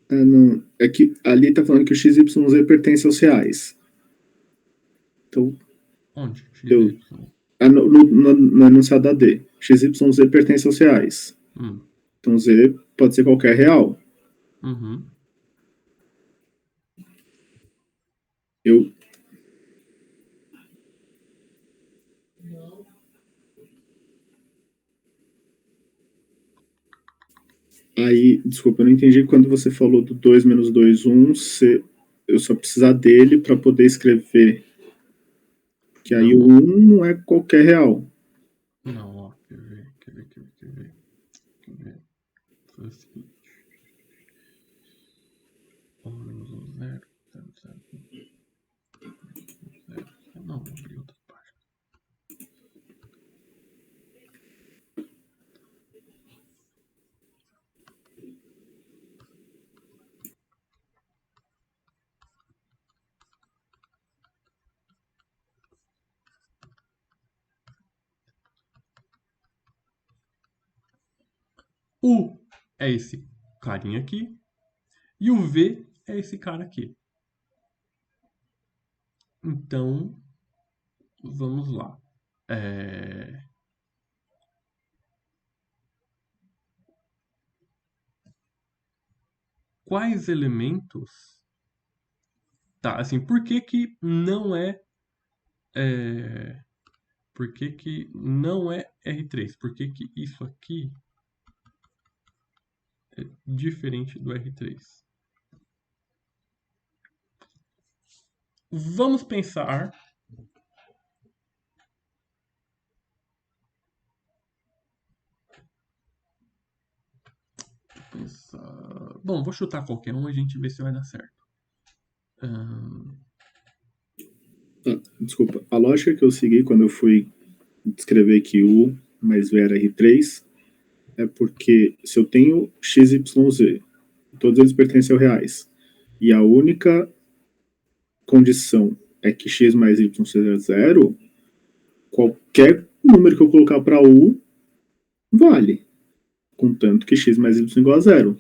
não, é que ali tá falando que o XYZ pertence aos reais. Então, Onde? no enunciado da D. XYZ pertence aos reais. Então Z pode ser qualquer real. Desculpa, eu não entendi quando você falou do 2 menos 2, 1, eu só precisar dele para poder escrever. Que aí Não, o 1 não é qualquer real. não, ó, quer ver. Foi o seguinte. 1 menos 1, 0, 0, 0, 0. Não, vou abrir outra página. U é esse carinha aqui. E o V é esse cara aqui. Então, vamos lá. Quais elementos... Tá, assim, por que que não é... Por que que não é R3? Por que que isso aqui é diferente do R3? Vamos pensar... Bom, vou chutar qualquer um e a gente vê se vai dar certo. Desculpa, a lógica que eu segui quando eu fui descrever que U mais V era R3 é porque se eu tenho X, Y, Z, todos eles pertencem ao reais, e a única condição é que X mais Y seja zero, qualquer número que eu colocar para U vale, contanto que X mais Y igual a zero.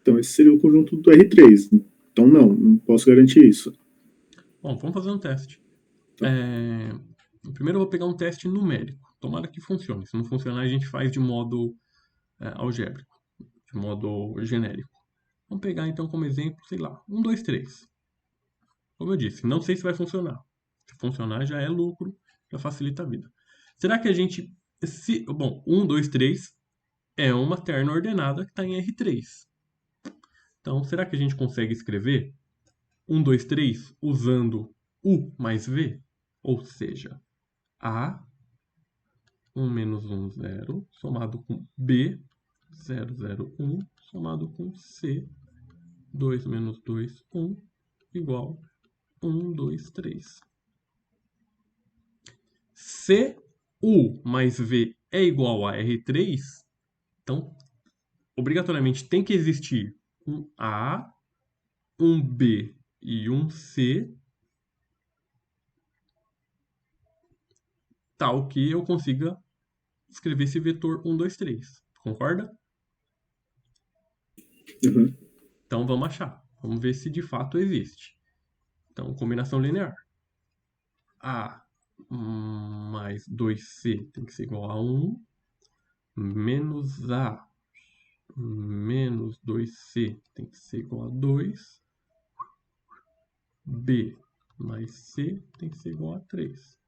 Então esse seria o conjunto do R3. Então não posso garantir isso. Bom, vamos fazer um teste. Primeiro eu vou pegar um teste numérico. Tomara que funcione. Se não funcionar, a gente faz de modo algébrico, de modo genérico. Vamos pegar então como exemplo, sei lá, 1, 2, 3. Como eu disse, não sei se vai funcionar. Se funcionar, já é lucro, já facilita a vida. Será que a gente... Bom, 1, 2, 3 é uma terna ordenada que está em R3. Então, será que a gente consegue escrever 1, 2, 3 usando U mais V? Ou seja, A 1 menos 1, 0, somado com B 0, 0, 1, somado com C 2 menos 2, 1, igual 1, 2, 3. Se U mais V é igual a R3, então, obrigatoriamente tem que existir um A, um B e um C, tal que eu consiga escrever esse vetor 1, 2, 3. Concorda? Uhum. Então, vamos achar. Vamos ver se de fato existe. Então, combinação linear. A mais 2C tem que ser igual a 1, menos A menos 2C tem que ser igual a 2, B mais C tem que ser igual a 3.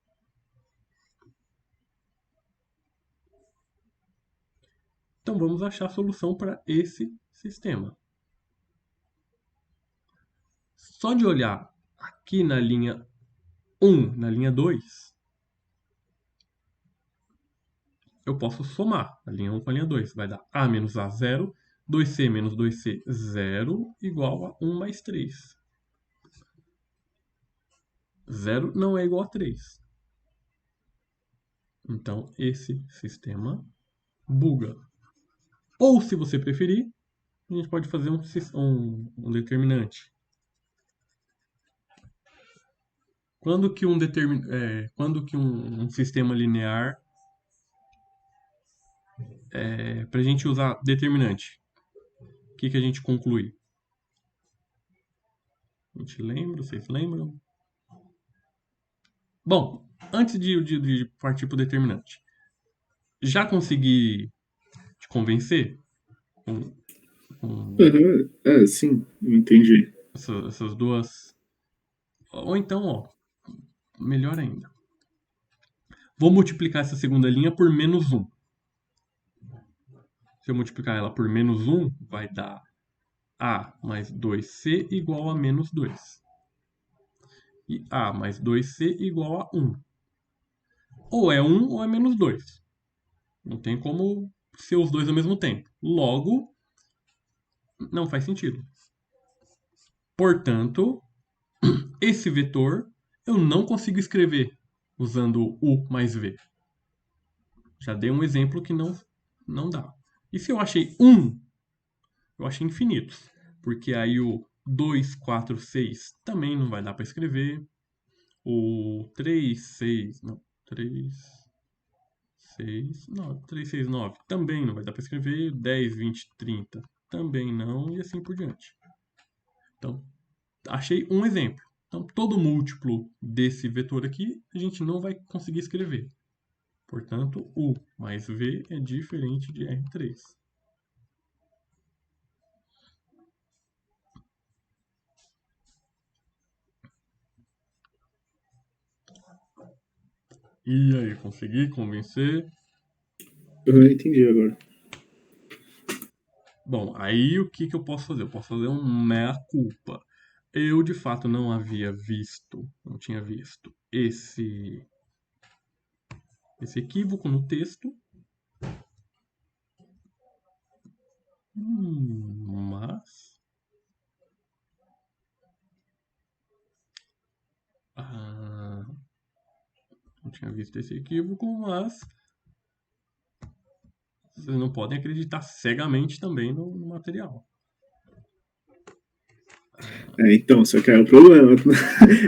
Então, vamos achar a solução para esse sistema. Só de olhar aqui na linha 1, na linha 2, eu posso somar a linha 1 com a linha 2. Vai dar A menos A, 0. 2C menos 2C, 0, igual a 1 mais 3. 0 não é igual a 3. Então, esse sistema buga. Ou, se você preferir, a gente pode fazer um determinante. Quando que um sistema linear para a gente usar determinante? O que a gente conclui? A gente lembra? Vocês lembram? Bom, antes de partir para o determinante, já consegui te convencer com Sim, entendi. essas duas? Ou então, ó, melhor ainda. Vou multiplicar essa segunda linha por menos 1. Se eu multiplicar ela por menos 1, vai dar A mais 2C igual a menos 2. E A mais 2C igual a 1. Ou é 1 ou é menos 2. Não tem como ser os dois ao mesmo tempo. Logo, não faz sentido. Portanto, esse vetor eu não consigo escrever usando U mais V. Já dei um exemplo que não dá. E se eu achei 1, eu achei infinitos. Porque aí o 2, 4, 6 também não vai dar para escrever. O 3, 6, não, 3, 6, não, 3, 6, 9 também não vai dar para escrever. 10, 20, 30 também não, e assim por diante. Então, achei um exemplo. Então, todo múltiplo desse vetor aqui, a gente não vai conseguir escrever. Portanto, U mais V é diferente de R3. E aí, consegui convencer? Eu não entendi agora. Bom, aí o que eu posso fazer? Eu posso fazer um mea-culpa. Eu, de fato, não tinha visto esse equívoco no texto. Mas... não tinha visto esse equívoco, mas... vocês não podem acreditar cegamente também no material. Então, só que é o problema.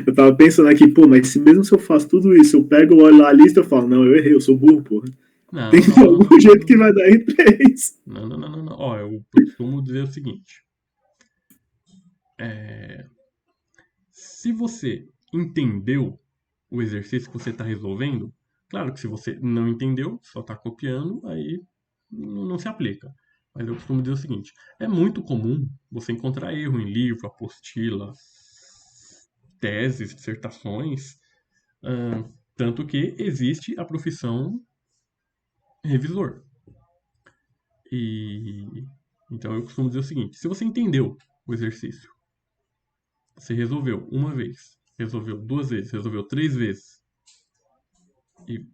Eu tava pensando aqui, pô, mas mesmo se eu faço tudo isso, eu pego, olho lá a lista e falo, não, eu errei, eu sou burro, porra. Não, Tem algum jeito que vai dar em 3. Não. Ó, eu costumo dizer o seguinte. Se você entendeu o exercício que você está resolvendo, claro que se você não entendeu, só está copiando, aí não se aplica. Mas eu costumo dizer o seguinte: é muito comum você encontrar erro em livro, apostila, teses, dissertações, tanto que existe a profissão revisor. Então eu costumo dizer o seguinte: se você entendeu o exercício, você resolveu uma vez, resolveu 2 vezes, resolveu 3 vezes, e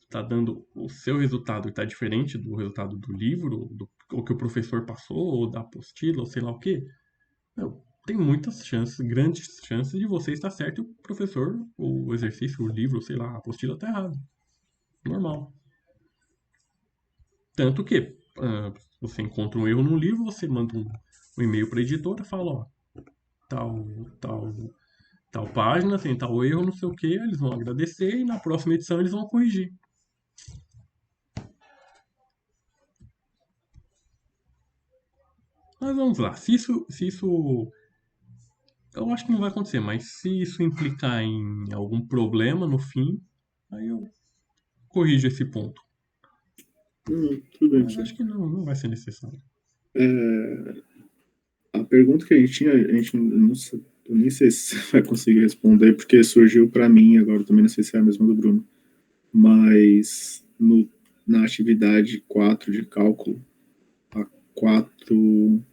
está dando o seu resultado e está diferente do resultado do livro, ou que o professor passou, ou da apostila, ou sei lá o quê, tem muitas chances, grandes chances de você estar certo e o professor, o exercício, o livro, sei lá, a apostila está errado. Normal. Tanto que você encontra um erro no livro, você manda um e-mail para a editora e fala, ó, tal página tem tal erro, não sei o que, eles vão agradecer e na próxima edição eles vão corrigir. Mas vamos lá, se isso eu acho que não vai acontecer, mas se isso implicar em algum problema no fim, aí eu corrijo esse ponto. Tudo bem, Mas acho que não vai ser necessário. A pergunta que a gente tinha, a gente não sei, eu nem sei se você vai conseguir responder, porque surgiu para mim agora, também não sei se é a mesma do Bruno, mas na atividade 4 de cálculo, a 4B1,